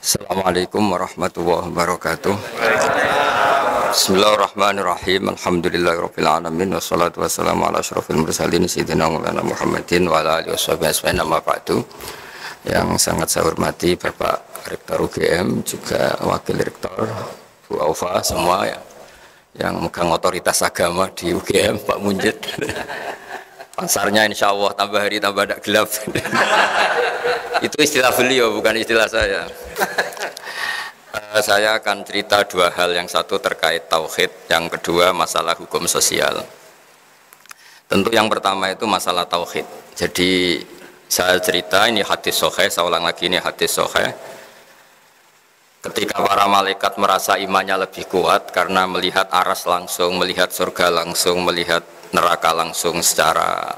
Assalamualaikum warahmatullahi wabarakatuh. Bismillahirrahmanirrahim. Alhamdulillahirabbil alamin wassalatu wassalamu ala asyrofil mursalin sayyidina Maulana Muhammadin wa ala alihi washabihi ajmain amma ba'du. Yang sangat saya hormati Bapak Rektor UGM, juga Wakil Rektor Bu Aufa, semua ya, yang megang otoritas agama di UGM, Pak Munjid. Pasarnya insya Allah tambah hari tambah tidak gelap. Itu istilah beliau, bukan istilah saya. Saya akan cerita dua hal, yang satu terkait tauhid, yang kedua masalah hukum sosial. Tentu yang pertama itu masalah tauhid. Jadi saya cerita, ini hadis sahih, saya ulang lagi, ini hadis sahih. Ketika para malaikat merasa imannya lebih kuat karena melihat aras langsung, melihat surga langsung, melihat neraka langsung secara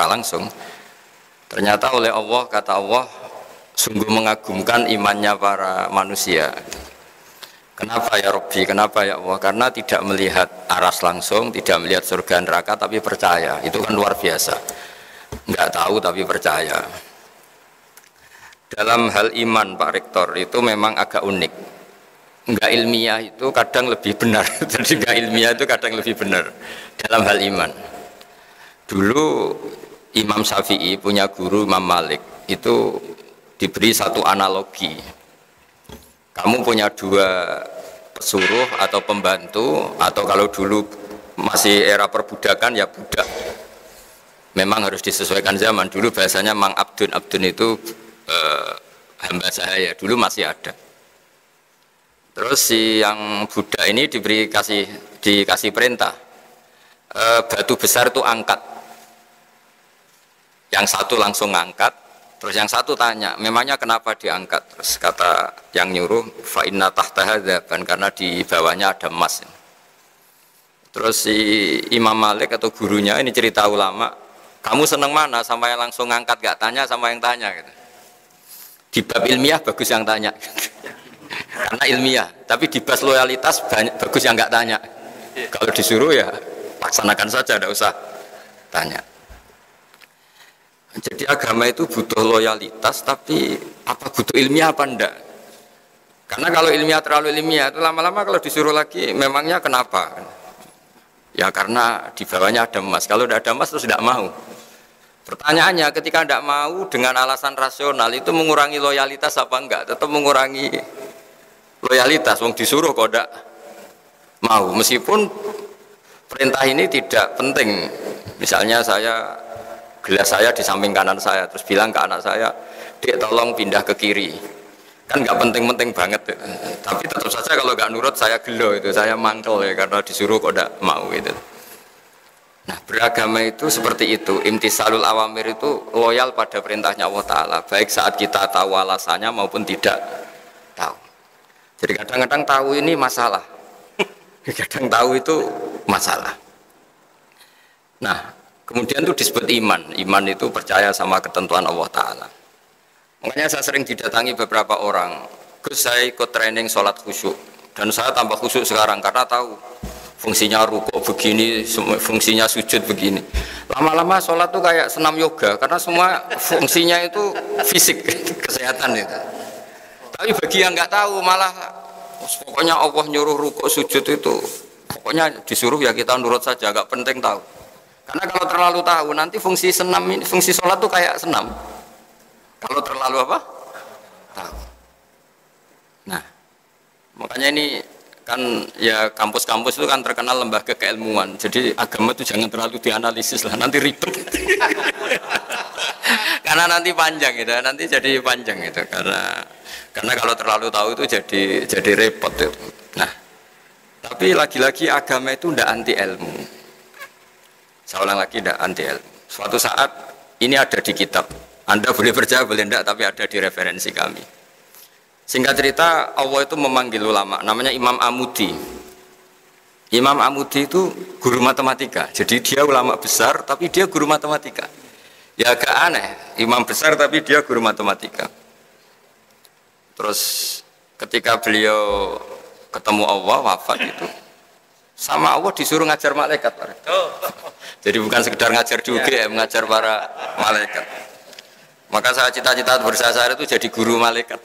langsung, ternyata oleh Allah, kata Allah, sungguh mengagumkan imannya para manusia. Kenapa ya Rabbi, kenapa ya Allah? Karena tidak melihat aras langsung, tidak melihat surga neraka, tapi percaya. Itu kan luar biasa. Enggak tahu tapi percaya. Dalam hal iman Pak Rektor itu memang agak unik. Enggak ilmiah itu kadang lebih benar. Jadi enggak ilmiah itu kadang lebih benar dalam hal iman. Dulu Imam Syafi'i punya guru Imam Malik, itu diberi satu analogi. Kamu punya dua pesuruh atau pembantu, atau kalau dulu masih era perbudakan ya budak. Memang harus disesuaikan zaman. Dulu bahasanya Mang Abdun, Abdun itu hamba sahaya, dulu masih ada. Terus si yang budak ini dikasih perintah, batu besar itu angkat. Yang satu langsung ngangkat, terus yang satu tanya, memangnya kenapa diangkat? Terus kata yang nyuruh, fa inna tahtaha dzaban, karena di bawahnya ada emas. Terus si Imam Malik atau gurunya, ini cerita ulama, kamu seneng mana, sama yang langsung ngangkat gak tanya, sama yang tanya gitu. Di bab ilmiah bagus yang tanya karena ilmiah, tapi di bab loyalitas bagus yang gak tanya. Kalau disuruh ya laksanakan saja, tidak usah tanya. Jadi agama itu butuh loyalitas, tapi apa butuh ilmiah apa enggak? Karena kalau ilmiah terlalu ilmiah itu lama-lama kalau disuruh lagi, memangnya kenapa? Ya karena di bawahnya ada emas. Kalau tidak ada emas terus tidak mau. Pertanyaannya, ketika tidak mau dengan alasan rasional itu mengurangi loyalitas apa enggak? Tetap mengurangi loyalitas. Wong disuruh kok tidak mau, meskipun perintah ini tidak penting. Misalnya gelas saya di samping kanan saya, terus bilang ke anak saya, Dek tolong pindah ke kiri, kan nggak penting-penting banget, tapi tetap saja kalau nggak nurut saya gelo, itu saya mangkel ya, karena disuruh kok tidak mau gitu. Nah, beragama itu seperti itu, imtisalul awamir itu loyal pada perintahnya Allah Ta'ala, baik saat kita tahu alasannya maupun tidak tahu. Jadi kadang-kadang tahu ini masalah, kadang tahu itu masalah. Nah, kemudian itu disebut iman. Iman itu percaya sama ketentuan Allah Ta'ala. Makanya saya sering didatangi beberapa orang, Gus saya ikut training sholat khusyuk, dan saya tambah khusyuk sekarang karena tahu fungsinya rukuk begini, fungsinya sujud begini. Lama-lama sholat itu kayak senam yoga, karena semua fungsinya itu fisik, kesehatan itu. Tapi bagi yang nggak tahu malah pokoknya Allah nyuruh rukuk sujud itu, pokoknya disuruh ya kita nurut saja, nggak penting tahu. Karena kalau terlalu tahu nanti fungsi senam ini, fungsi sholat tuh kayak senam. Kalau terlalu apa? Tahu. Nah, makanya ini kan ya kampus-kampus itu kan terkenal lembaga keilmuan. Jadi agama itu jangan terlalu dianalisis lah, nanti ribet. Karena nanti panjang gitu, nanti jadi panjang gitu. Karena kalau terlalu tahu itu jadi repot itu. Nah, tapi lagi-lagi agama itu tidak anti ilmu. Saya ulang lagi, tidak anti ilmu. Suatu saat ini ada di kitab, Anda boleh percaya boleh tidak, tapi ada di referensi kami. Singkat cerita, Allah itu memanggil ulama, namanya Imam Amudi. Imam Amudi itu guru matematika, jadi dia ulama besar tapi dia guru matematika. Ya agak aneh, imam besar tapi dia guru matematika. Terus ketika beliau ketemu Allah, wafat itu, sama Allah disuruh ngajar malaikat. Jadi bukan sekedar ngajar juga ya, mengajar para malaikat. Maka saya cita-cita bersasar itu jadi guru malaikat.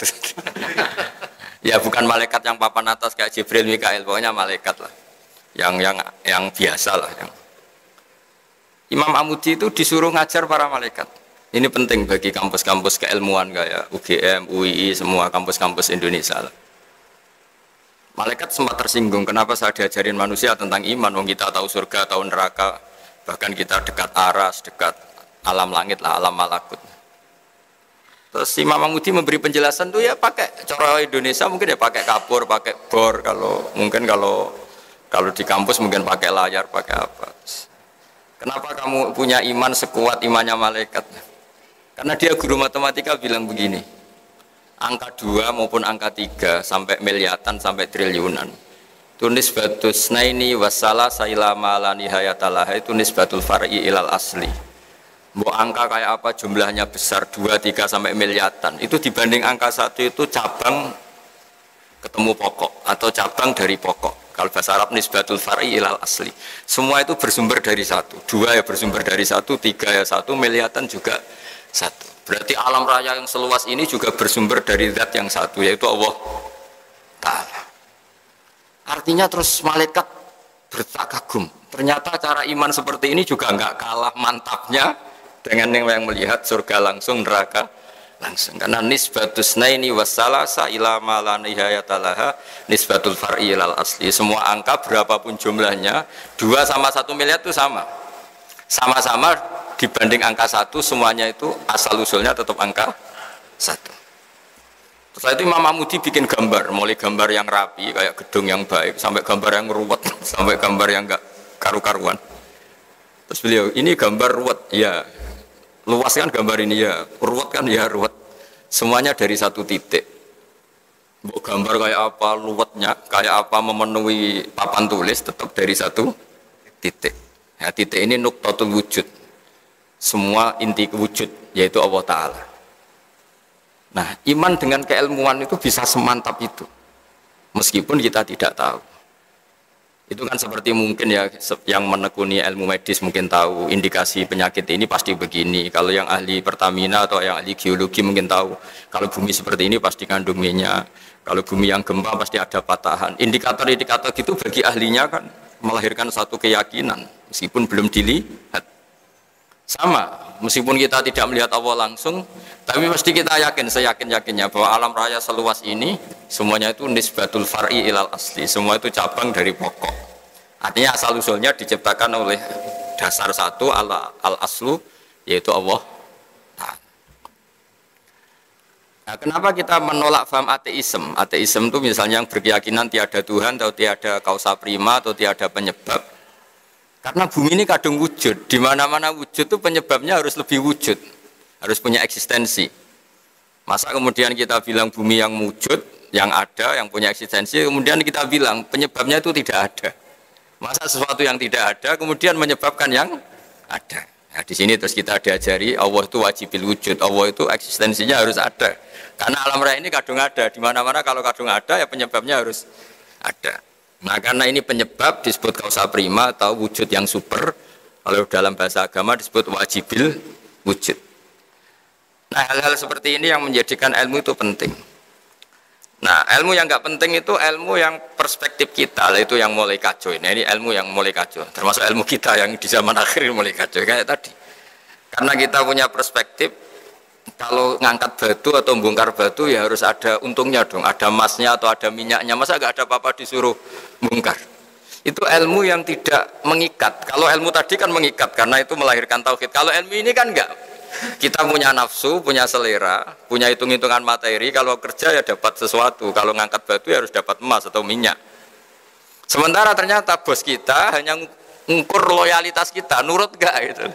Ya bukan malaikat yang papan atas kayak Jibril, Mikail, pokoknya malaikat lah. Yang biasa lah. Imam Amudi itu disuruh ngajar para malaikat. Ini penting bagi kampus-kampus keilmuan kayak UGM, UII, semua kampus-kampus Indonesia lah. Malaikat sempat tersinggung, kenapa saya diajarin manusia tentang iman, wong kita tahu surga, tahu neraka, bahkan kita dekat aras, dekat alam langit lah, alam malakut. Terus Imam Amudi memberi penjelasan tuh ya pakai cara Indonesia mungkin ya pakai kapur, pakai bor, kalau di kampus mungkin pakai layar, pakai apa. Kenapa kamu punya iman sekuat imannya malaikat? Karena dia guru matematika bilang begini, angka 2 maupun angka 3 sampai miliatan sampai triliunan itu nisbatus naini wassalah sailama la nihayatalah, itu nisbatul far'i ilal asli. Mau angka kayak apa jumlahnya besar 2, 3 sampai miliatan, itu dibanding angka 1 itu cabang ketemu pokok atau cabang dari pokok. Kalau bahasa Arab nisbatul far'i ilal asli, semua itu bersumber dari 1, 2 ya bersumber dari 1, 3 ya 1, miliatan juga 1. Berarti alam raya yang seluas ini juga bersumber dari zat yang satu, yaitu Allah Ta'ala. Artinya terus malaikat bertak kagum, ternyata cara iman seperti ini juga enggak kalah mantapnya dengan yang melihat surga langsung, neraka langsung. Karena nisbatus naini wassalasa ila ma la nihayatalaha nisbatul far'i ilal asli. Semua angka berapapun jumlahnya, 2 sama 1 miliar itu sama-sama dibanding angka 1, semuanya itu asal usulnya tetap angka 1. Setelah itu Imam Amudi bikin gambar, mulai gambar yang rapi kayak gedung yang baik sampai gambar yang ruwet, sampai gambar yang enggak karu-karuan. Terus beliau, ini gambar ruwet, ya luas kan gambar ini, ya ruwet kan, ya ruwet, semuanya dari 1 titik. Mau gambar kayak apa, luwetnya kayak apa, memenuhi papan tulis tetap dari 1 titik. Ya, titik ini nuqtatul wujud, semua inti wujud yaitu Allah Ta'ala. Nah, iman dengan keilmuan itu bisa semantap itu meskipun kita tidak tahu. Itu kan seperti mungkin ya yang menekuni ilmu medis mungkin tahu indikasi penyakit ini pasti begini. Kalau yang ahli Pertamina atau yang ahli geologi mungkin tahu kalau bumi seperti ini pasti kandung minyak, kalau bumi yang gempa pasti ada patahan. Indikator-indikator gitu bagi ahlinya kan melahirkan satu keyakinan meskipun belum dilihat. Sama, meskipun kita tidak melihat Allah langsung, tapi mesti kita yakin, seyakin-yakinnya bahwa alam raya seluas ini semuanya itu nisbatul far'i ilal asli, semua itu cabang dari pokok. Artinya asal usulnya diciptakan oleh dasar satu al aslu, yaitu Allah. Nah, kenapa kita menolak faham ateisme? Ateisme itu misalnya yang berkeyakinan tiada Tuhan atau tiada kausa prima atau tiada penyebab. Karena bumi ini kadung wujud, di mana-mana wujud itu penyebabnya harus lebih wujud, harus punya eksistensi. Masa kemudian kita bilang bumi yang wujud, yang ada, yang punya eksistensi, kemudian kita bilang penyebabnya itu tidak ada. Masa sesuatu yang tidak ada kemudian menyebabkan yang ada. Nah, di sini terus kita diajari Allah itu wajibil wujud, Allah itu eksistensinya harus ada. Karena alam raya ini kadung ada, di mana-mana kalau kadung ada ya penyebabnya harus ada. Nah, karena ini penyebab disebut kausa prima atau wujud yang super. Kalau dalam bahasa agama disebut wajibil wujud. Nah, hal-hal seperti ini yang menjadikan ilmu itu penting. Nah, ilmu yang nggak penting itu ilmu yang perspektif kita, itu yang mulai kacau. Nah, ini ilmu yang mulai kacau. Termasuk ilmu kita yang di zaman akhir mulai kacau kayak tadi. Karena kita punya perspektif, kalau ngangkat batu atau bongkar batu ya harus ada untungnya dong, ada emasnya atau ada minyaknya. Masa nggak ada apa-apa disuruh bongkar? Itu ilmu yang tidak mengikat. Kalau ilmu tadi kan mengikat karena itu melahirkan tauhid. Kalau ilmu ini kan enggak. Kita punya nafsu, punya selera, punya hitung-hitungan materi. Kalau kerja ya dapat sesuatu. Kalau ngangkat batu ya harus dapat emas atau minyak. Sementara ternyata bos kita hanya ngukur loyalitas kita, nurut enggak gitu.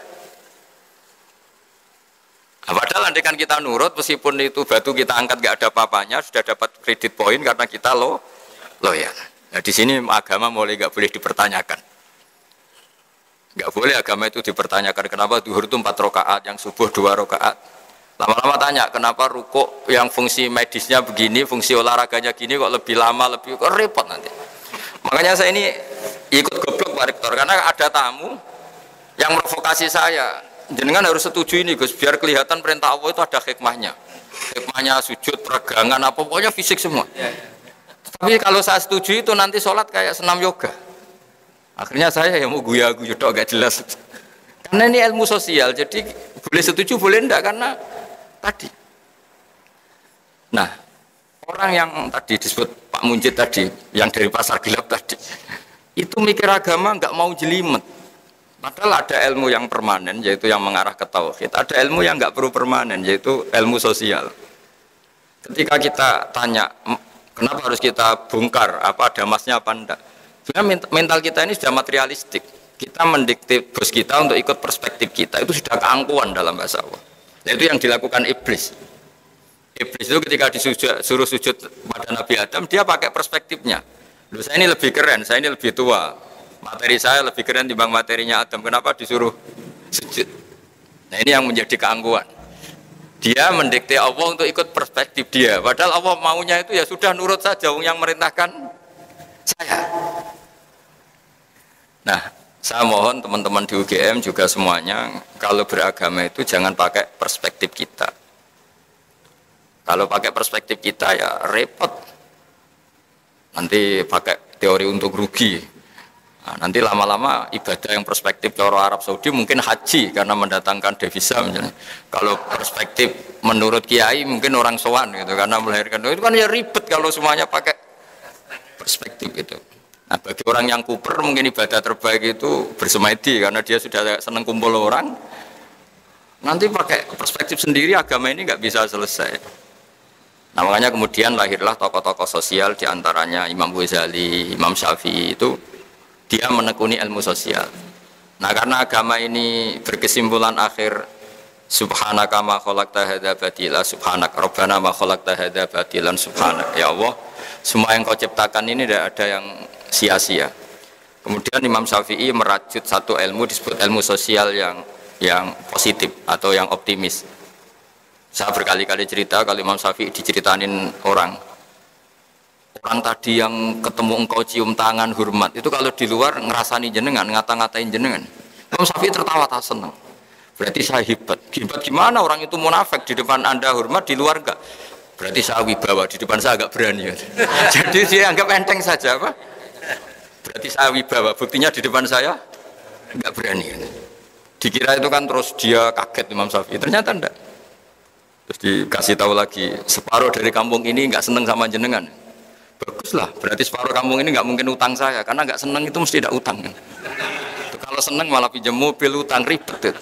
Nah, padahal andaikan kita nurut, meskipun itu batu kita angkat gak ada apa-apanya, sudah dapat kredit poin karena kita loyal. Nah, di sini agama mulai gak boleh dipertanyakan. Gak boleh agama itu dipertanyakan. Kenapa zuhur itu 4 rakaat, yang subuh 2 rakaat. Lama-lama tanya, kenapa rukuk yang fungsi medisnya begini, fungsi olahraganya gini kok lebih lama, lebih kok repot nanti. Makanya saya ini ikut goblok Pak Rektor, karena ada tamu yang provokasi saya. jenengan harus setuju ini Gus, biar kelihatan perintah Allah itu ada hikmahnya. Hikmahnya sujud, peregangan, apa pokoknya fisik semua. Tapi kalau saya setuju itu nanti sholat kayak senam yoga. Akhirnya saya yang mau guya-guyu tok gak jelas. Karena ini ilmu sosial, jadi boleh setuju boleh enggak karena tadi. Nah, orang yang tadi disebut Pak Munjid tadi, yang dari pasar gelap tadi, itu mikir agama nggak mau jelimet. Padahal ada ilmu yang permanen, yaitu yang mengarah ke tauhid. Ada ilmu yang nggak perlu permanen, yaitu ilmu sosial. Ketika kita tanya, kenapa harus kita bongkar, apa ada emasnya apa enggak? Sebenarnya mental kita ini sudah materialistik. Kita mendikte bos kita untuk ikut perspektif kita, itu sudah keangkuhan dalam bahasa Allah. Itu yang dilakukan iblis. Iblis itu ketika disuruh sujud pada Nabi Adam, dia pakai perspektifnya. Loh, saya ini lebih keren, saya ini lebih tua. Materi saya lebih keren dibanding materinya Adam. Kenapa disuruh sujud? Nah, ini yang menjadi keangkuhan. Dia mendikte Allah untuk ikut perspektif dia. Padahal Allah maunya itu ya sudah nurut saja yang merintahkan saya. Nah, saya mohon teman-teman di UGM juga semuanya, kalau beragama itu jangan pakai perspektif kita. Kalau pakai perspektif kita ya repot. Nanti pakai teori untuk rugi. Nah, nanti lama-lama ibadah yang perspektif cara Arab Saudi mungkin haji karena mendatangkan devisa misalnya. Kalau perspektif menurut kiai mungkin orang sowan gitu karena melahirkan itu kan ya ribet kalau semuanya pakai perspektif itu. Nah, bagi orang yang kuper mungkin ibadah terbaik itu bersemedi karena dia sudah senang kumpul orang. Nanti pakai perspektif sendiri agama ini nggak bisa selesai. Nah, makanya kemudian lahirlah tokoh-tokoh sosial diantaranya Imam Ghazali, Imam Syafi'i itu dia menekuni ilmu sosial. Nah, karena agama ini berkesimpulan akhir subhanaka ma khalaqta hadza batila subhanak rabbana ma khalaqta hadza batilan subhanak. Ya Allah, semua yang kau ciptakan ini tidak ada yang sia-sia. Kemudian Imam Syafi'i merajut satu ilmu disebut ilmu sosial yang positif atau yang optimis. Saya berkali-kali cerita kalau Imam Syafi'i diceritain orang tadi yang ketemu engkau cium tangan hormat itu kalau di luar ngerasani jenengan, ngata-ngatain jenengan, Imam Syafi'i tertawa tak senang. Berarti saya hebat. Hebat gimana orang itu munafik di depan Anda hormat, di luar enggak? Berarti saya wibawa, di depan saya agak berani. Jadi dia anggap enteng saja apa? Berarti saya wibawa, buktinya di depan saya enggak berani. Dikira itu kan terus dia kaget Imam Syafi'i, ternyata enggak. Terus dikasih tahu lagi, separuh dari kampung ini enggak seneng sama jenengan. Baguslah, berarti separuh kampung ini nggak mungkin utang saya, karena nggak seneng itu mesti tidak utang kan. Kalau seneng malah pinjam mobil, utang ribet.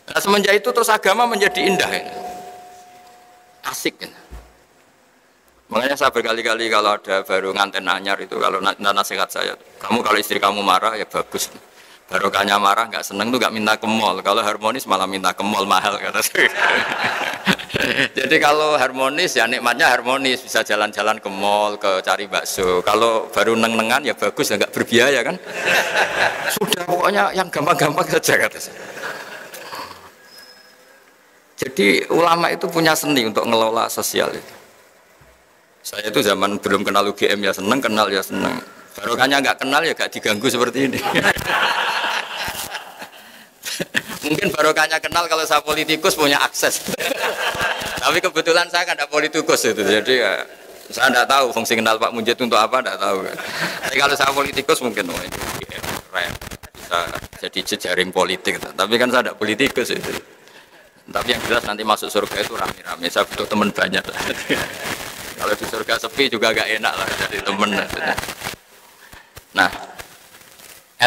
Nah, semenjak itu terus agama menjadi indah, ya. Asik. Ya. Makanya saya berkali-kali kalau ada baru nganten anyar itu, kalau nasihat saya, kamu kalau istri kamu marah ya bagus. Barokahnya marah nggak seneng tuh nggak minta ke mall, kalau harmonis malah minta ke mall mahal kata saya. Jadi kalau harmonis ya nikmatnya harmonis, bisa jalan-jalan ke mall, ke cari bakso. Kalau baru neng-nengan ya bagus, ya nggak berbiaya kan. Sudah pokoknya yang gampang-gampang saja kata saya. Jadi ulama itu punya seni untuk ngelola sosial itu. Saya itu zaman belum kenal UGM ya seneng, kenal ya seneng. Barokahnya nggak kenal ya nggak diganggu seperti ini. Mungkin barokahnya kenal kalau saya politikus punya akses. Tapi kebetulan saya kan tidak politikus itu, jadi ya, saya tidak tahu fungsi kenal Pak Munjid untuk apa, tidak tahu. Tapi kalau saya politikus mungkin ini keren, bisa jadi jejaring politik. Tapi kan saya tidak politikus itu. Tapi yang jelas nanti masuk surga itu rame-rame. Saya butuh teman banyak. Kalau di surga sepi juga agak enak lah jadi teman. Nah,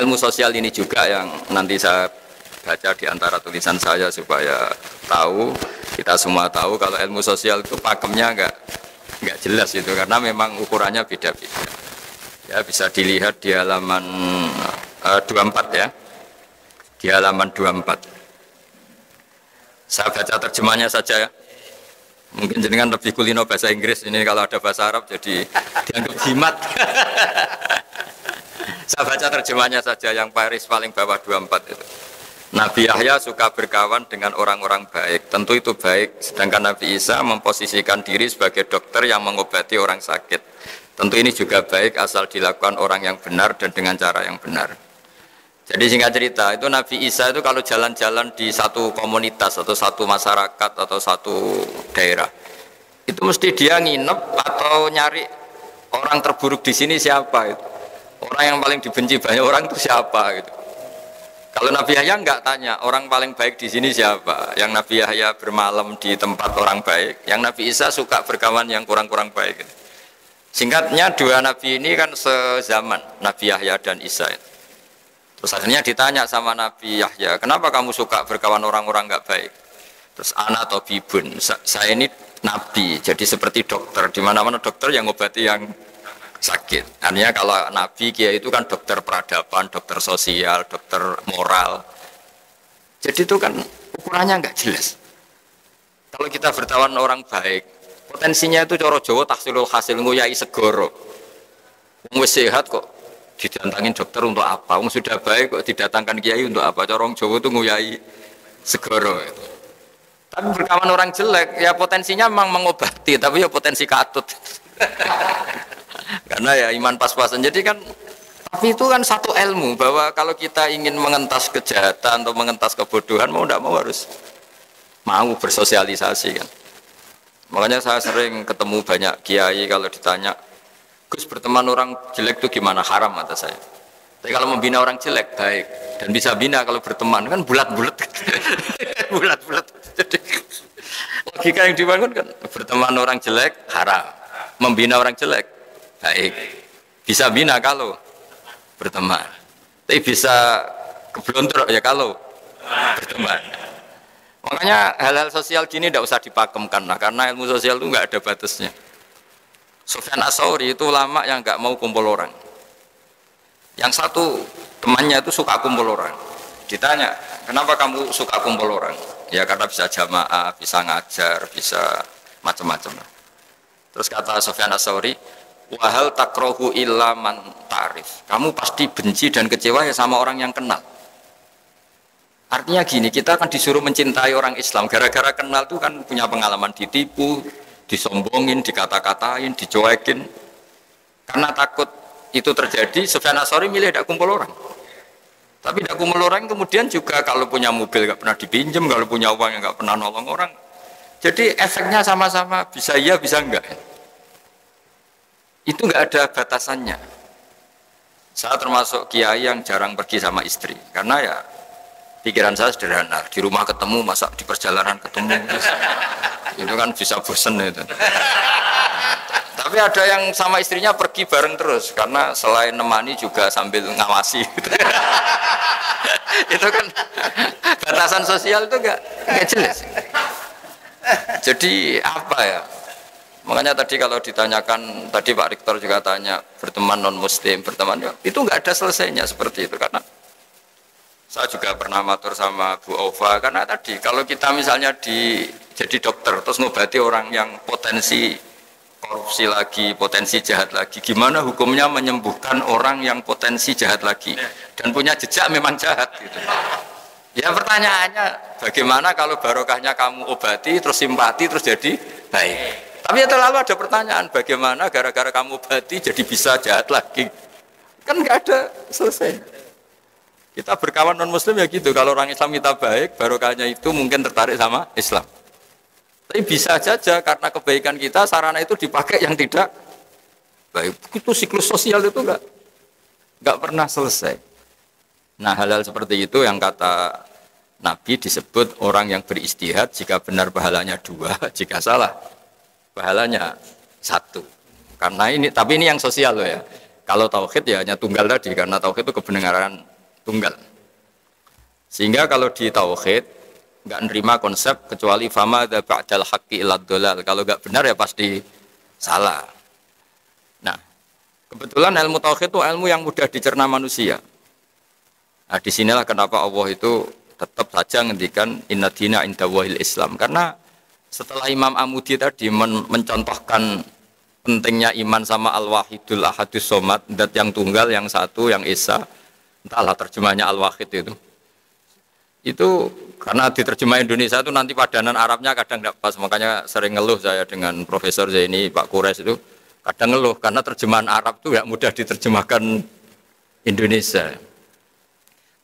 ilmu sosial ini juga yang nanti saya baca di antara tulisan saya supaya tahu, kita semua tahu kalau ilmu sosial itu pakemnya enggak jelas itu karena memang ukurannya beda-beda. Ya bisa dilihat di halaman 24 ya. Di halaman 24. Saya baca terjemahnya saja ya. Mungkin jenengan lebih kulino bahasa Inggris, ini kalau ada bahasa Arab jadi dianggap jimat. Saya baca terjemahnya saja yang baris paling bawah 24 itu. Nabi Yahya suka berkawan dengan orang-orang baik, tentu itu baik. Sedangkan Nabi Isa memposisikan diri sebagai dokter yang mengobati orang sakit. Tentu ini juga baik asal dilakukan orang yang benar dan dengan cara yang benar. Jadi singkat cerita, itu Nabi Isa itu kalau jalan-jalan di satu komunitas atau satu masyarakat atau satu daerah, itu mesti dia nginep atau nyari orang terburuk di sini siapa itu. Orang yang paling dibenci banyak orang itu siapa gitu. Kalau Nabi Yahya enggak tanya orang paling baik di sini siapa. Yang Nabi Yahya bermalam di tempat orang baik, yang Nabi Isa suka berkawan yang kurang-kurang baik gitu. Singkatnya dua Nabi ini kan sezaman, Nabi Yahya dan Isa. Terus akhirnya ditanya sama Nabi Yahya, kenapa kamu suka berkawan orang-orang enggak baik? Terus ana tabibun, saya ini nabi, jadi seperti dokter, di mana-mana dokter yang ngobati yang sakit. Artinya kalau nabi kiai itu kan dokter peradaban, dokter sosial, dokter moral. Jadi itu kan ukurannya enggak jelas. Kalau kita bertawan orang baik, potensinya itu coro Jawa tahsilul hasil nguyai segoro. Wong wis sehat kok didatangin dokter untuk apa? Wong sudah baik kok didatangkan kiai untuk apa? Corong Jawa itu nguyai segoro. Tapi berkawan orang jelek, ya potensinya memang mengobati, tapi ya potensi katut. Karena ya iman pas-pasan. Jadi kan, tapi itu kan satu ilmu bahwa kalau kita ingin mengentas kejahatan atau mengentas kebodohan, mau tidak mau harus mau bersosialisasi kan. Makanya saya sering ketemu banyak kiai kalau ditanya, Gus berteman orang jelek itu gimana? Haram kata saya. Tapi kalau membina orang jelek baik dan bisa bina kalau berteman kan bulat-bulat, bulat-bulat. Jadi logika yang dibangun kan berteman orang jelek haram, membina orang jelek baik, bisa bina kalau berteman. Tapi bisa keblontor ya kalau berteman. Makanya hal-hal sosial gini tidak usah dipakemkan lah, karena ilmu sosial itu nggak ada batasnya. Sufyan Ats-Tsauri itu ulama yang nggak mau kumpul orang. Yang satu temannya itu suka kumpul orang. Ditanya, kenapa kamu suka kumpul orang? Ya karena bisa jamaah, bisa ngajar, bisa macam-macam. Terus kata Sufyan Ats-Tsauri, wahal takrohu illa man ta'rif. Kamu pasti benci dan kecewa ya sama orang yang kenal. Artinya gini, kita akan disuruh mencintai orang Islam. Gara-gara kenal itu kan punya pengalaman ditipu, disombongin, dikata-katain, dicuekin. Karena takut itu terjadi, Sufyan Ats-Tsauri milih tidak kumpul orang. Tapi tidak kumpul orang kemudian juga kalau punya mobil nggak pernah dipinjam, kalau punya uang yang nggak pernah nolong orang. Jadi efeknya sama-sama bisa iya bisa enggak. Itu nggak ada batasannya. Saya termasuk kiai yang jarang pergi sama istri, karena ya pikiran saya sederhana. Di rumah ketemu, masa di perjalanan ketemu. Itu kan bisa bosen itu. Tapi ada yang sama istrinya pergi bareng terus, karena selain nemani juga sambil ngawasi. Itu kan batasan sosial itu enggak jelas. Jadi apa ya? Makanya tadi kalau ditanyakan, tadi Pak Rektor juga tanya, berteman non muslim, berteman itu enggak ada selesainya seperti itu. Karena saya juga pernah matur sama Bu Ova, karena tadi kalau kita misalnya jadi dokter terus ngobati orang yang potensi korupsi lagi, potensi jahat lagi, gimana hukumnya menyembuhkan orang yang potensi jahat lagi dan punya jejak memang jahat gitu. Ya pertanyaannya, bagaimana kalau barokahnya kamu obati terus simpati terus jadi baik. Tapi ya terlalu ada pertanyaan, bagaimana gara-gara kamu obati jadi bisa jahat lagi. Kan nggak ada selesai. Kita berkawan non muslim ya gitu, kalau orang Islam kita baik, barokahnya itu mungkin tertarik sama Islam. Tapi bisa saja karena kebaikan kita sarana itu dipakai yang tidak baik. Itu siklus sosial itu enggak pernah selesai. Nah, hal-hal seperti itu yang kata Nabi disebut orang yang beristihad, jika benar pahalanya 2, jika salah pahalanya 1. Karena ini, tapi ini yang sosial loh ya. Kalau tauhid ya hanya tunggal tadi, karena tauhid itu kebenaran tunggal. Sehingga kalau di tauhid nggak nerima konsep kecuali fama ada ba'dal haqqi illa dhalal. Kalau nggak benar ya pasti salah. Nah, kebetulan ilmu tauhid itu ilmu yang mudah dicerna manusia. Nah, disinilah kenapa Allah itu tetap saja ngendikan inna dina indallahil Islam. Karena setelah Imam Amudi tadi mencontohkan pentingnya iman sama al-wahidul ahadus somad, zat yang tunggal, yang satu, yang esa, entahlah terjemahnya al-wahid itu karena diterjemah Indonesia itu nanti padanan Arabnya kadang tidak pas, makanya sering ngeluh saya dengan Profesor Zaini, Pak Kures itu kadang ngeluh karena terjemahan Arab itu tidak mudah diterjemahkan Indonesia.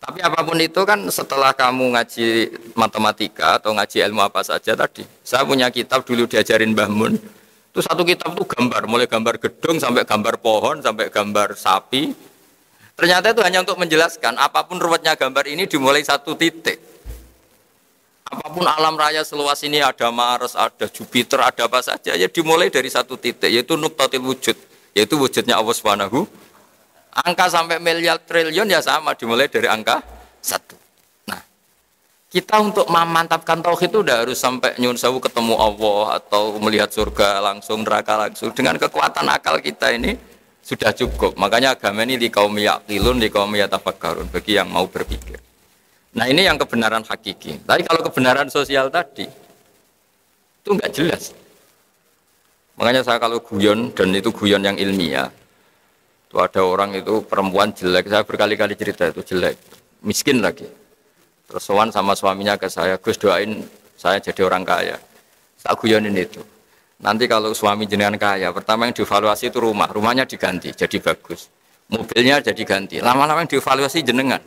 Tapi apapun itu kan setelah kamu ngaji matematika atau ngaji ilmu apa saja tadi. Saya punya kitab dulu diajarin Mbah Mun. Itu satu kitab tuh gambar, mulai gambar gedung sampai gambar pohon sampai gambar sapi. Ternyata itu hanya untuk menjelaskan apapun ruwetnya gambar ini dimulai satu titik. Apapun alam raya seluas ini ada Mars, ada Jupiter, ada apa saja ya dimulai dari satu titik yaitu nuktatil wujud, yaitu wujudnya Allah Subhanahu. Angka sampai miliar triliun ya sama dimulai dari angka 1. Nah, kita untuk memantapkan tauhid itu udah harus sampai nyun sewu ketemu Allah atau melihat surga langsung, neraka langsung. Dengan kekuatan akal kita ini sudah cukup. Makanya agama ini di kaum yaqilun, di kaum yatafakkarun, bagi yang mau berpikir. Nah, ini yang kebenaran hakiki. Tapi kalau kebenaran sosial tadi itu enggak jelas. Makanya saya kalau guyon dan itu guyon yang ilmiah. Itu ada orang itu perempuan jelek, saya berkali-kali cerita itu jelek, miskin lagi. Terus sowan sama suaminya ke saya, Gus doain saya jadi orang kaya. Tak guyonin itu. Nanti kalau suami jenengan kaya, pertama yang dievaluasi itu rumahnya diganti, jadi bagus. Mobilnya jadi ganti, lama-lama yang dievaluasi jenengan.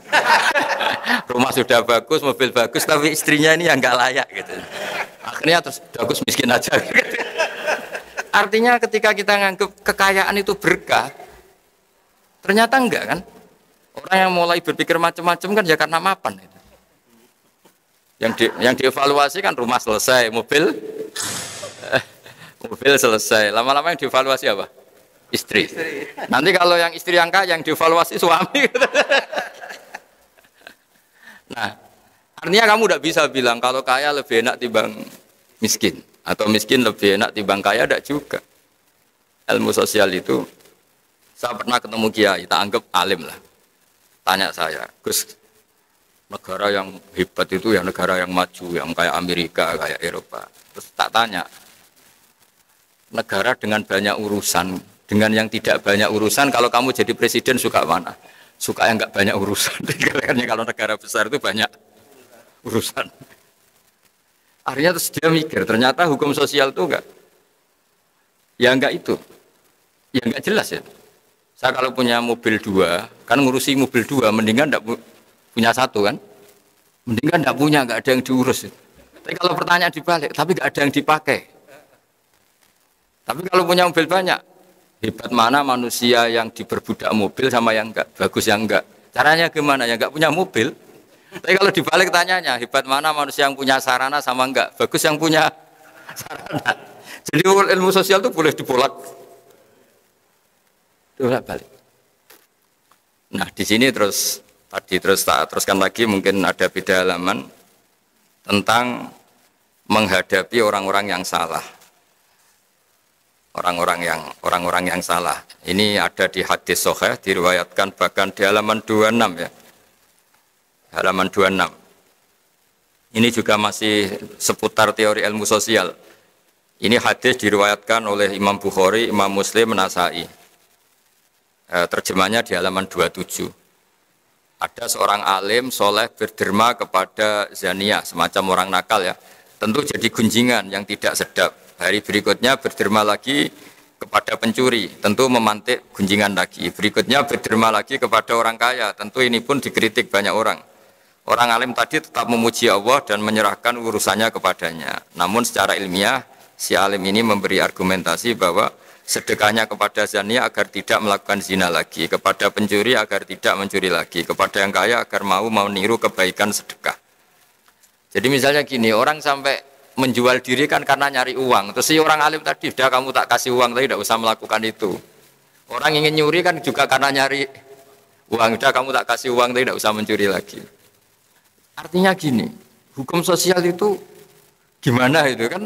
Rumah sudah bagus, mobil bagus, tapi istrinya ini yang nggak layak gitu. Akhirnya terus bagus miskin aja. Gitu. Artinya ketika kita nganggap kekayaan itu berkah, ternyata enggak kan? Orang yang mulai berpikir macam-macam kan ya karena mapan itu. Yang dievaluasi kan rumah selesai, mobil selesai. Lama-lama yang dievaluasi apa? Istri. Nanti kalau yang istri yang kaya yang dievaluasi suami. Nah, artinya kamu tidak bisa bilang kalau kaya lebih enak timbang miskin atau miskin lebih enak timbang kaya, tidak juga. Ilmu sosial itu. Saya pernah ketemu kiai, tak anggap alim lah. Tanya saya, Gus, negara yang hebat itu ya negara yang maju, yang kayak Amerika, kayak Eropa. Terus tak tanya, negara dengan banyak urusan, dengan yang tidak banyak urusan, kalau kamu jadi presiden suka mana? Suka yang nggak banyak urusan. Karena kalau negara besar itu banyak urusan. Akhirnya terus dia mikir, ternyata hukum sosial itu enggak. Ya enggak itu. Ya enggak jelas ya. Saya kalau punya mobil 2, kan ngurusi mobil 2, mendingan enggak punya 1 kan? Mendingan enggak punya, enggak ada yang diurus. Tapi kalau pertanyaan dibalik, tapi enggak ada yang dipakai. Tapi kalau punya mobil banyak, hebat mana manusia yang diperbudak mobil sama yang enggak, bagus yang enggak. Caranya gimana? Ya enggak punya mobil. Tapi kalau dibalik tanyanya, hebat mana manusia yang punya sarana sama enggak, bagus yang punya sarana. Jadi ilmu sosial itu boleh dibolak balik. Nah di sini terus tak teruskan lagi, mungkin ada beda halaman tentang menghadapi orang-orang yang salah, orang-orang yang salah. Ini ada di hadis sahih, diriwayatkan bahkan di halaman 26 ya, halaman 26. Ini juga masih seputar teori ilmu sosial. Ini hadis diriwayatkan oleh Imam Bukhari, Imam Muslim, Nasai. Terjemahnya di halaman 27. Ada seorang alim soleh berderma kepada zania, semacam orang nakal ya. Tentu jadi gunjingan yang tidak sedap. Hari berikutnya berderma lagi kepada pencuri, tentu memantik gunjingan lagi. Berikutnya berderma lagi kepada orang kaya, tentu ini pun dikritik banyak orang. Orang alim tadi tetap memuji Allah dan menyerahkan urusannya kepadanya. Namun secara ilmiah, si alim ini memberi argumentasi bahwa sedekahnya kepada zania agar tidak melakukan zina lagi, kepada pencuri agar tidak mencuri lagi, kepada yang kaya agar mau niru kebaikan sedekah. Jadi misalnya gini, orang sampai menjual diri kan karena nyari uang. Terus si orang alim tadi, udah kamu tak kasih uang tapi tidak usah melakukan itu. Orang ingin nyuri kan juga karena nyari uang, udah kamu tak kasih uang tapi tidak usah mencuri lagi. Artinya gini, hukum sosial itu gimana itu kan,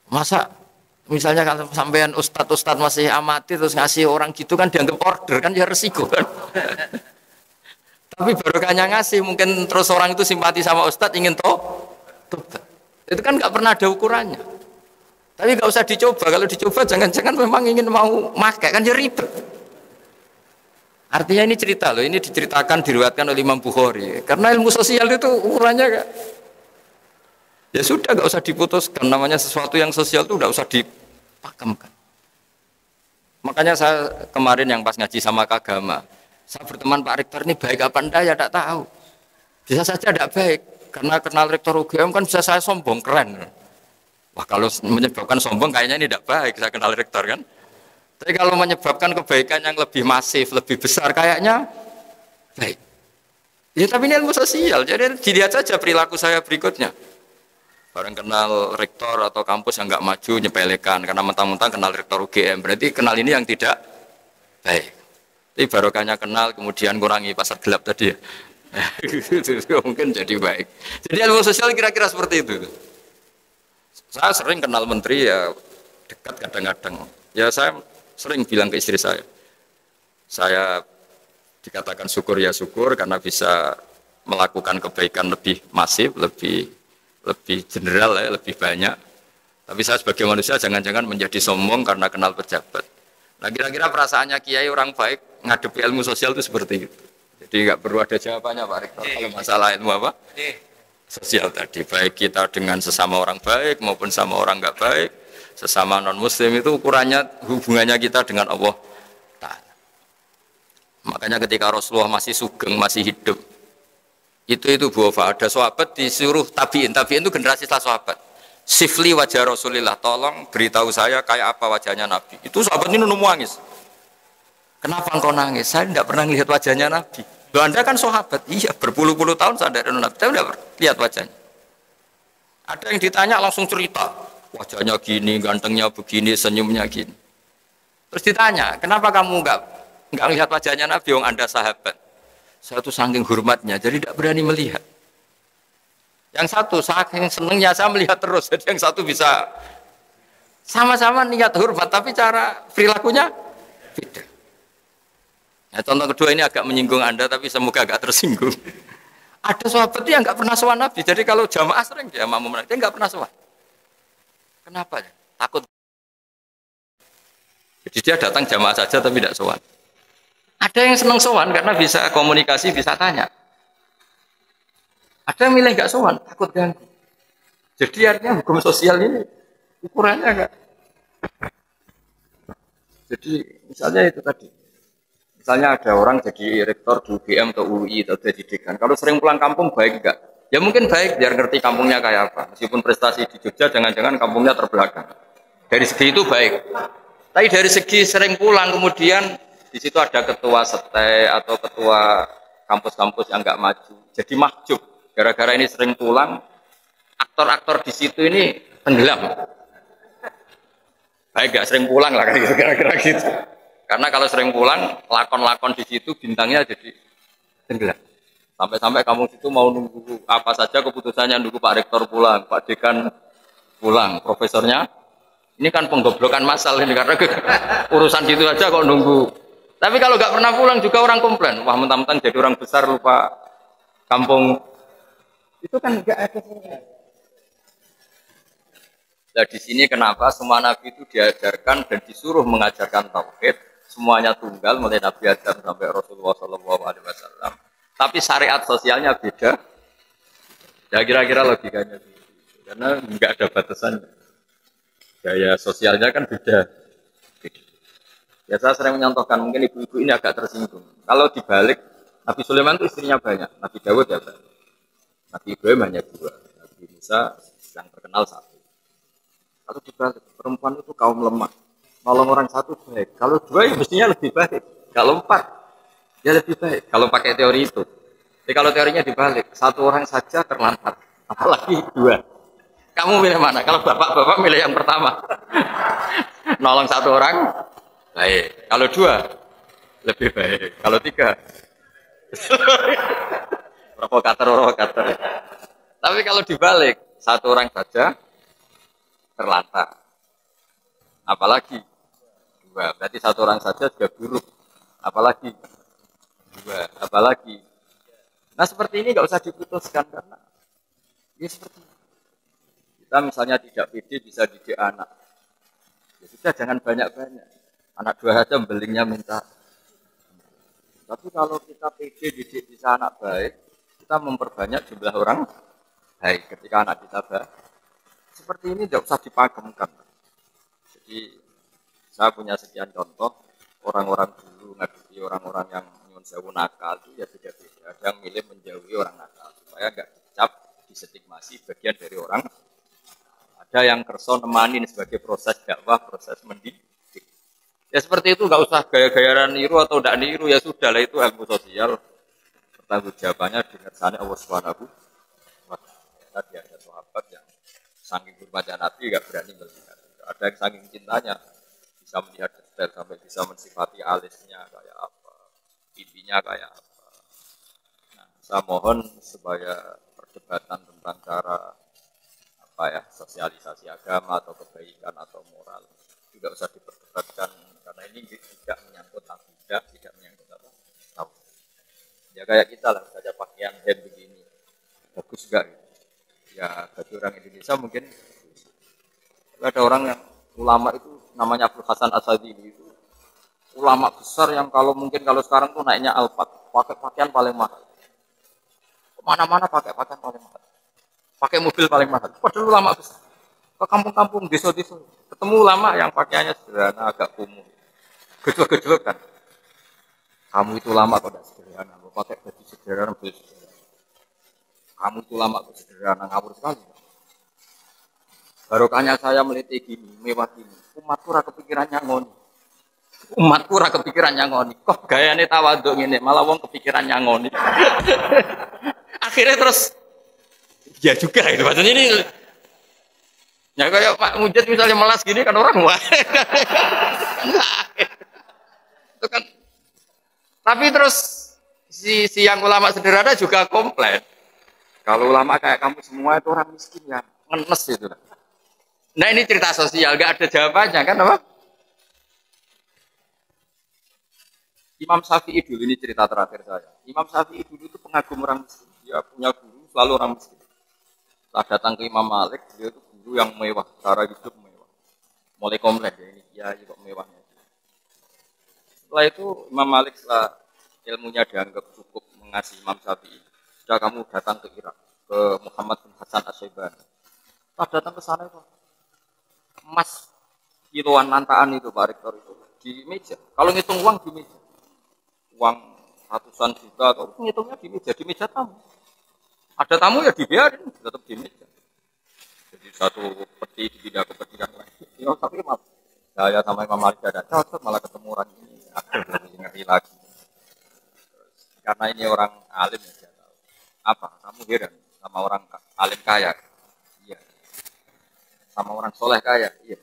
masa misalnya kalau sampean ustadz masih amati terus ngasih orang gitu kan dianggap order kan ya resiko kan. Tapi barokahnya ngasih mungkin terus orang itu simpati sama ustadz ingin tobat. Itu kan nggak pernah ada ukurannya. Tapi nggak usah dicoba, kalau dicoba jangan-jangan memang ingin mau makai kan ya ribet. Artinya ini cerita loh, ini diceritakan diriwayatkan oleh Imam Bukhari. Karena ilmu sosial itu ukurannya kan, ya sudah nggak usah diputuskan, namanya sesuatu yang sosial itu nggak usah dipakamkan. Makanya saya kemarin yang pas ngaji sama Kagama, Saya berteman Pak Rektor ini baik apa enggak ya tidak tahu. Bisa saja tidak baik. Karena kenal Rektor UGM kan bisa saya sombong, keren. Wah kalau menyebabkan sombong kayaknya ini tidak baik, saya kenal Rektor kan. Tapi kalau menyebabkan kebaikan yang lebih masif, lebih besar kayaknya baik. Ya tapi ini ilmu sosial, jadi dilihat saja perilaku saya berikutnya. Barang kenal rektor atau kampus yang nggak maju nyepelekan karena mentang-mentang kenal rektor UGM, berarti kenal ini yang tidak baik. Tapi barokahnya kenal kemudian kurangi pasar gelap tadi ya. Mungkin jadi baik. Jadi ilmu sosial kira-kira seperti itu. Saya sering kenal menteri ya dekat kadang-kadang. Ya saya sering bilang ke istri saya dikatakan syukur ya syukur karena bisa melakukan kebaikan lebih masif, lebih general ya, lebih banyak. Tapi saya sebagai manusia jangan-jangan menjadi sombong karena kenal pejabat. Nah kira-kira perasaannya kiai orang baik ngadepi ilmu sosial itu seperti itu. Jadi nggak perlu ada jawabannya Pak Rektor kalau masalah ilmu apa? Sosial tadi. Baik kita dengan sesama orang baik maupun sama orang nggak baik, sesama non muslim itu ukurannya hubungannya kita dengan Allah Ta'ala. Makanya ketika Rasulullah masih sugeng, masih hidup, itu buah ada sahabat disuruh tabiin itu generasi setelah sahabat. Sifli wajah Rasulillah, tolong beritahu saya kayak apa wajahnya Nabi. Itu sahabat ini nangis. Kenapa engkau nangis? Saya tidak pernah lihat wajahnya Nabi. Loh Anda kan sahabat, iya berpuluh-puluh tahun saya dari Nabi, saya tidak lihat wajahnya. Ada yang ditanya langsung cerita, wajahnya gini, gantengnya begini, senyumnya gini. Terus ditanya, kenapa kamu enggak lihat wajahnya Nabi yang Anda sahabat? Saya tuh saking hormatnya, jadi tidak berani melihat. Yang satu saking senengnya saya melihat terus, jadi yang satu bisa sama-sama niat hormat, tapi cara perilakunya beda. Nah, contoh kedua ini agak menyinggung Anda, tapi semoga agak tersinggung. Ada sahabat yang nggak pernah sowan Nabi, jadi kalau jamaah sering dia makmum Nabi, dia nggak pernah sowan. Kenapa? Takut. Jadi dia datang jamaah saja tapi tidak sowan. Ada yang senang sowan karena bisa komunikasi, bisa tanya. Ada yang milih nggak sowan, takut ganggu. Jadi artinya hukum sosial ini ukurannya enggak. Jadi misalnya itu tadi. Misalnya ada orang jadi rektor di UGM atau UI atau jadi dekan. Kalau sering pulang kampung baik enggak? Ya mungkin baik biar ngerti kampungnya kayak apa. Meskipun prestasi di Jogja jangan-jangan kampungnya terbelakang. Dari segi itu baik. Tapi dari segi sering pulang kemudian di situ ada ketua sete atau ketua kampus-kampus yang enggak maju. Jadi mahjub. Gara-gara ini sering pulang, aktor-aktor di situ ini tenggelam. Baik enggak sering pulang lah kira-kira gitu. Karena kalau sering pulang, lakon-lakon di situ bintangnya jadi tenggelam. Sampai-sampai kamu situ mau nunggu apa saja keputusannya, nunggu Pak Rektor pulang, Pak Dekan pulang, profesornya. Ini kan penggoblokan massal ini karena urusan gitu aja kok nunggu. Tapi kalau nggak pernah pulang juga orang komplain. Wah mentang-mentang jadi orang besar lupa kampung. Itu kan nggak ada. Nah di sini kenapa semua nabi itu diajarkan dan disuruh mengajarkan tauhid. Semuanya tunggal mulai Nabi Adam sampai Rasulullah SAW. Tapi syariat sosialnya beda. Ya kira-kira logikanya gitu. Karena nggak ada batasan. Gaya sosialnya kan beda. Ya saya sering menyontohkan mungkin ibu-ibu ini agak tersinggung. Kalau dibalik Nabi Sulaiman itu istrinya banyak. Nabi Dawud ya banyak. Nabi Ibrahim hanya 2. Nabi Musa yang terkenal 1. Kalau dibalik perempuan itu kaum lemah. Nolong orang 1 baik, kalau 2 ya mestinya lebih baik, kalau 4 ya lebih baik, kalau pakai teori itu. Jadi kalau teorinya dibalik, 1 orang saja terlantar, apalagi 2. Kamu milih mana? Kalau bapak-bapak milih yang pertama. Nolong 1 orang baik, kalau 2 lebih baik, kalau 3 provokator. Tapi kalau dibalik, 1 orang saja terlantar, apalagi 2, berarti 1 orang saja sudah buruk, apalagi 2, apalagi. Nah seperti ini nggak usah diputuskan karena ini seperti ini. Kita misalnya tidak pede bisa didik anak, ya sudah jangan banyak-banyak, anak 2 saja belingnya minta. Tapi kalau kita pede didik bisa anak baik, kita memperbanyak jumlah orang baik ketika anak kita baik. Seperti ini nggak usah dipakemkan. Jadi saya punya sekian contoh orang-orang dulu ngadepi orang-orang yang nyuwun sewu nakal itu ya beda-beda. Ada yang milih menjauhi orang nakal supaya enggak dicap, distigmasi bagian dari orang. Ada yang kerso nemanin sebagai proses dakwah, proses mendidik. Ya seperti itu, nggak usah gaya-gayaan niru atau tidak niru, ya sudah lah, itu ilmu sosial. Pertanggung jawabannya dengan sana Allah Subhanahu wa Ta'ala. Tadi ada sahabat yang saking hormatnya Nabi nggak berani melihat. Ada yang saking cintanya bisa melihat detail sampai bisa mensifati alisnya kayak apa, pipinya kayak apa. Nah, saya mohon supaya perdebatan tentang cara apa ya, sosialisasi agama atau kebaikan atau moral tidak usah diperdebatkan karena ini tidak menyangkut akidah, tidak menyangkut apa. Tahu. Ya kayak kita lah saja pakaian hem begini bagus enggak gitu. Ya bagi orang Indonesia mungkin ada orang yang ulama itu namanya Abdul Hasan Asadili itu ulama besar yang kalau mungkin kalau sekarang tuh naiknya Alphard, pakai pakaian paling mahal. Kemana-mana pakai pakaian paling mahal. Pakai mobil paling mahal. Padahal ulama besar. Ke kampung-kampung, desa-desa, ketemu ulama yang pakaiannya sederhana, agak kumuh. Gejolak-gejolak kan. Kamu itu lama kok tidak sederhana, mau pakai baju sederhana, baju sederhana. Kamu itu lama kok sederhana, ngawur sekali. Barokahnya saya meliti gini, mewah gini. Umatku ora kepikirannya ngoni. Umatku ora kepikirannya ngoni. Kok gayane tawaduk ngene, malah wong kepikirannya ngoni. Akhirnya terus ya juga itu maksudnya ini. Ya kayak Pak Mujid misalnya melas gini kan orang wah. Itu kan. Tapi terus si yang ulama sederhana juga komplain. Kalau ulama kayak kamu semua itu orang miskin ya, ngenes itu. Nah ini cerita sosial, gak ada jawabannya kan apa? Imam Syafi'i dulu, ini cerita terakhir saya. Imam Syafi'i dulu itu pengagum orang miskin. Dia punya guru selalu orang miskin. Setelah datang ke Imam Malik, dia itu guru yang mewah, cara hidup mewah. Mulai komplain ya ini, ya kok mewahnya. Setelah itu Imam Malik setelah ilmunya dianggap cukup mengasihi Imam Syafi'i, sudah kamu datang ke Irak, ke Muhammad bin Hasan Asy-Syaibani. Setelah datang ke sana itu emas kiloan nantaan itu Pak Rektor itu di meja. Kalau ngitung uang di meja, uang ratusan juta atau ngitungnya di meja tamu. Ada tamu ya dibiarin, tetap di meja. Jadi satu peti dipindah ke peti yang lain. Ya, tapi maaf, saya sama Imam Malik ada cocok malah ketemu orang ini. Aku ngeri lagi. Karena ini orang alim ya dia tahu. Apa? Kamu heran sama orang alim kaya? Iya. Sama orang soleh kaya? Iya.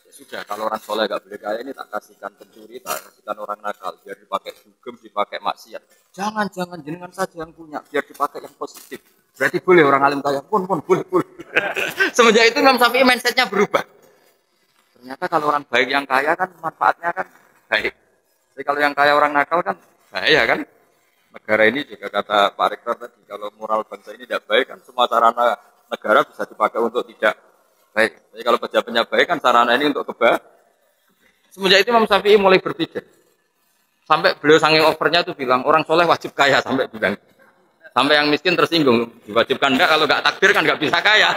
Ya sudah, kalau orang soleh gak boleh kaya ini tak kasihkan pencuri, tak kasihkan orang nakal, biar dipakai dugem, dipakai maksiat. Jangan jenengan saja yang punya, biar dipakai yang positif. Berarti boleh orang alim kaya pun boleh. Semenjak itu Imam Syafi'i mindsetnya berubah. Ternyata kalau orang baik yang kaya kan manfaatnya kan baik. Tapi kalau yang kaya orang nakal kan bahaya kan. Negara ini juga kata Pak Rektor tadi, kalau moral bangsa ini tidak baik kan semua sarana negara bisa dipakai untuk tidak baik. Jadi kalau pejabatnya baik kan sarana ini untuk kebaikan. Semenjak itu Imam Syafi'i mulai berpikir. Sampai beliau saking overnya tuh bilang orang soleh wajib kaya sampai bilang. Sampai yang miskin tersinggung. Diwajibkan enggak, kalau enggak takdir kan enggak bisa kaya.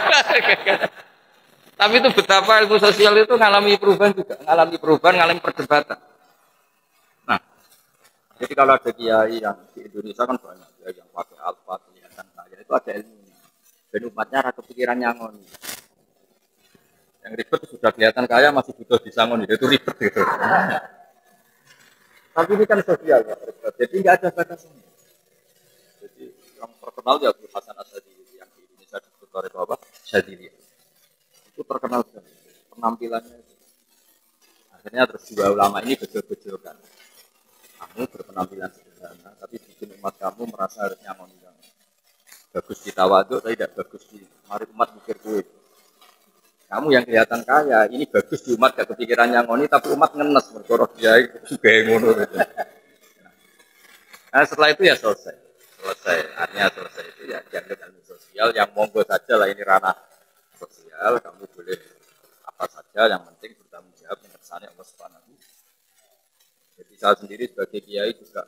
Tapi itu betapa ilmu sosial itu ngalami perubahan juga. Ngalami perdebatan. Nah, jadi kalau ada kiai yang di Indonesia kan banyak. Kiai yang pakai alfa, kelihatan kaya. Itu ada ilmunya. Dan umatnya ada kepikiran nyangon. Yang ribet sudah kelihatan kaya masih butuh disangon. Itu ribet gitu. Tapi ini kan sosial ya. Jadi nggak ada batasannya. Jadi yang terkenal ya Abdul Hasan Asadili yang di Indonesia disebut oleh Bapak Syadili. Itu terkenal sekali penampilannya itu. Akhirnya terus dua ulama ini bejol-bejolkan. Kamu berpenampilan sederhana, tapi bikin umat kamu merasa harus nyaman yang bagus di tawaduk, tapi tidak bagus di mari umat mikir gue. Kamu yang kelihatan kaya, ini bagus di umat gak kepikiran nyangoni, tapi umat ngenes berkorok dia juga ngono. Nah setelah itu ya selesai. Artinya selesai itu ya dianggap ilmu sosial yang monggo saja lah ini ranah sosial, kamu boleh apa saja yang penting bertanggung jawab dengan kesannya Allah Subhanahu. Jadi saya sendiri sebagai kiai juga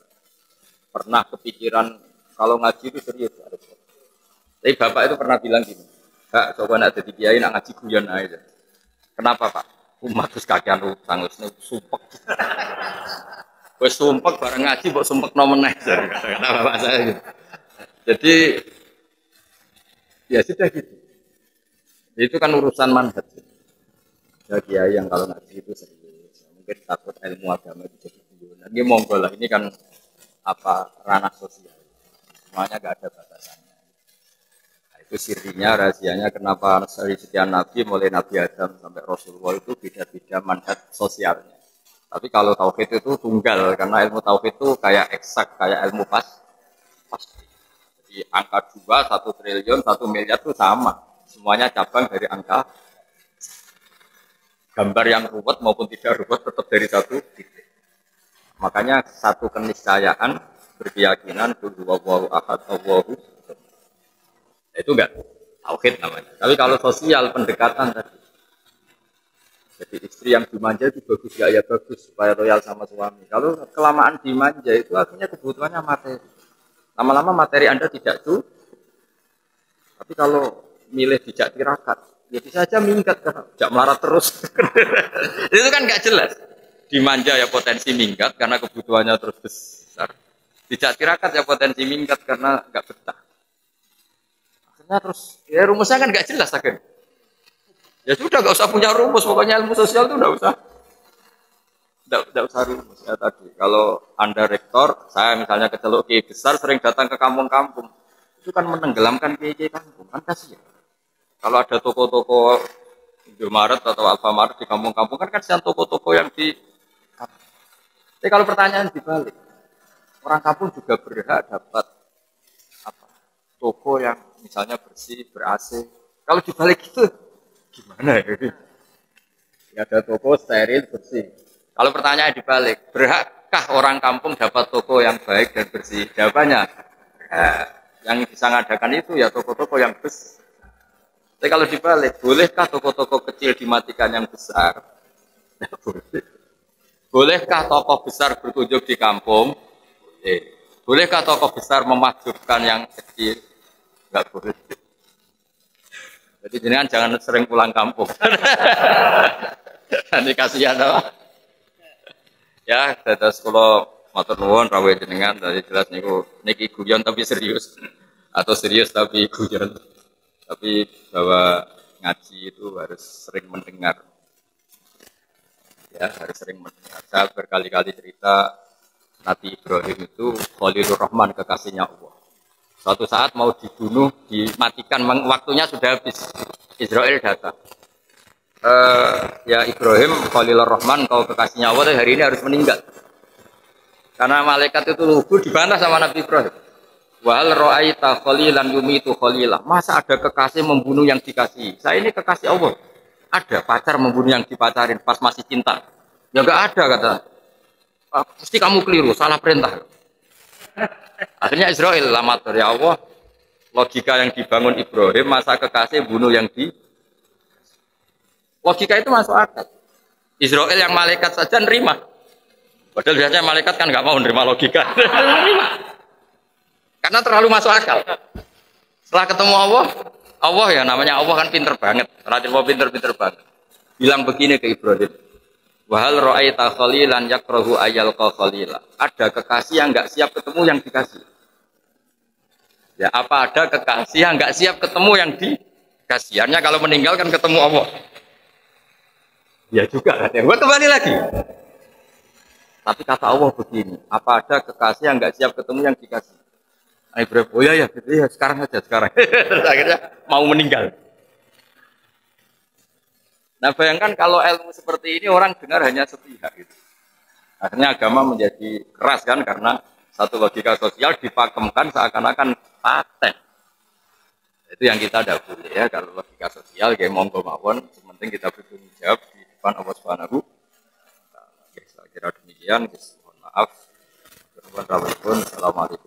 pernah kepikiran kalau ngaji itu serius. Tapi bapak itu pernah bilang gini, Kak, coba nak jadi kiai nak ngaji guyon aja. Kenapa Pak? Umat terus kakean utang, terus sumpek. Wes sumpek bareng ngaji mbok sumpekno meneh. Kata bapak saya gitu. Jadi ya sudah gitu. Itu kan urusan manhaj. Ya kiai yang kalau ngaji itu serius. Mungkin takut ilmu agama itu jadi dulu. Nah, ini monggo lah. Ini kan apa ranah sosial. Semuanya nggak ada batasannya. Nah, itu sirinya, rahasianya kenapa dari sekian nabi mulai Nabi Adam sampai Rasulullah itu beda-beda manhaj sosialnya. Tapi kalau tauhid itu tunggal karena ilmu tauhid itu kayak eksak, kayak ilmu pasti. Jadi angka 2, 1 triliun, 1 miliar itu sama. Semuanya cabang dari angka. Gambar yang ruwet maupun tidak ruwet tetap dari satu titik. Makanya satu keniscayaan berkeyakinan Allahu ahad Allahu. Itu enggak tauhid namanya. Tapi kalau sosial pendekatan tadi. Jadi istri yang dimanja itu bagus gak ya bagus supaya loyal sama suami. Kalau kelamaan dimanja itu akhirnya kebutuhannya materi. Lama-lama materi Anda tidak cukup. Tapi kalau milih dijak tirakat, ya bisa aja minggat karena jak melarat terus. Itu kan nggak jelas. Dimanja ya potensi minggat karena kebutuhannya terus besar. Dijak tirakat ya potensi minggat karena nggak betah. Akhirnya terus ya rumusnya kan nggak jelas akhirnya. Ya sudah nggak usah punya rumus, pokoknya ilmu sosial itu nggak usah rumus ya tadi. Kalau Anda rektor, saya misalnya kecelok kiai besar sering datang ke kampung-kampung, itu kan menenggelamkan kiai kampung, kan kasihan. Kalau ada toko-toko Indomaret atau Alfamart di kampung-kampung kan kasihan toko-toko yang di. Tapi kalau pertanyaan dibalik, orang kampung juga berhak dapat apa? Toko yang misalnya bersih, ber-AC. Kalau dibalik itu gimana ya? Ya ada toko steril bersih. Kalau pertanyaan dibalik, berhakkah orang kampung dapat toko yang baik dan bersih? Jawabannya, yang bisa ngadakan itu ya toko-toko yang besar. Tapi kalau dibalik, bolehkah toko-toko kecil dimatikan yang besar? Bolehkah tokoh besar berkunjung di kampung? Bolehkah tokoh besar memajubkan yang kecil? Enggak boleh. Jadi jangan sering pulang kampung. Nanti kasihan apa? Ya, terus kalau matur nuwun rawuh jenengan tadi jelas niki guyon tapi serius atau serius tapi guyon. Tapi bahwa ngaji itu harus sering mendengar. Ya, harus sering mendengar. Saya berkali-kali cerita Nabi Ibrahim itu Khalilur Rahman, kekasihnya Allah. Suatu saat mau dibunuh, dimatikan, waktunya sudah habis. Israel datang. Ya Ibrahim, Khalilur Rahman, kau kekasihnya Allah, hari ini harus meninggal. Karena malaikat itu lugu dibantah sama Nabi Ibrahim. Wal ra'aita khalilan yumitu khalilah. Masa ada kekasih membunuh yang dikasih? Saya ini kekasih Allah. Ada pacar membunuh yang dipacarin pas masih cinta. Ya enggak ada kata. Pasti kamu keliru, salah perintah. Akhirnya Israel lamatur, ya Allah, logika yang dibangun Ibrahim, masa kekasih bunuh yang di. Logika itu masuk akal. Israel yang malaikat saja nerima. Padahal biasanya malaikat kan nggak mau nerima logika. Karena terlalu masuk akal. Setelah ketemu Allah ya namanya Allah kan pinter banget. Rasulullah pinter banget. Bilang begini ke Ibrahim. Wahal ra'aita khalilan yakrahu ayal khalila. Ada kekasih yang nggak siap ketemu yang dikasih. Ya apa ada kekasih yang nggak siap ketemu yang dikasih? Hanya kalau meninggal kan ketemu Allah. Ya juga kan. Ya, kembali lagi. Tapi kata Allah begini, apa ada kekasih yang nggak siap ketemu yang dikasih? Ibrahim, oh ya, sekarang aja sekarang. Terus akhirnya mau meninggal. Nah bayangkan kalau ilmu seperti ini orang dengar hanya sepihak gitu. Akhirnya agama menjadi keras kan karena satu logika sosial dipakemkan seakan-akan paten. Itu yang kita tidak boleh ya kalau logika sosial kayak monggo mawon, penting kita bertanggung jawab di depan Allah Subhanahu. Saya kira demikian. Mohon maaf. Assalamualaikum.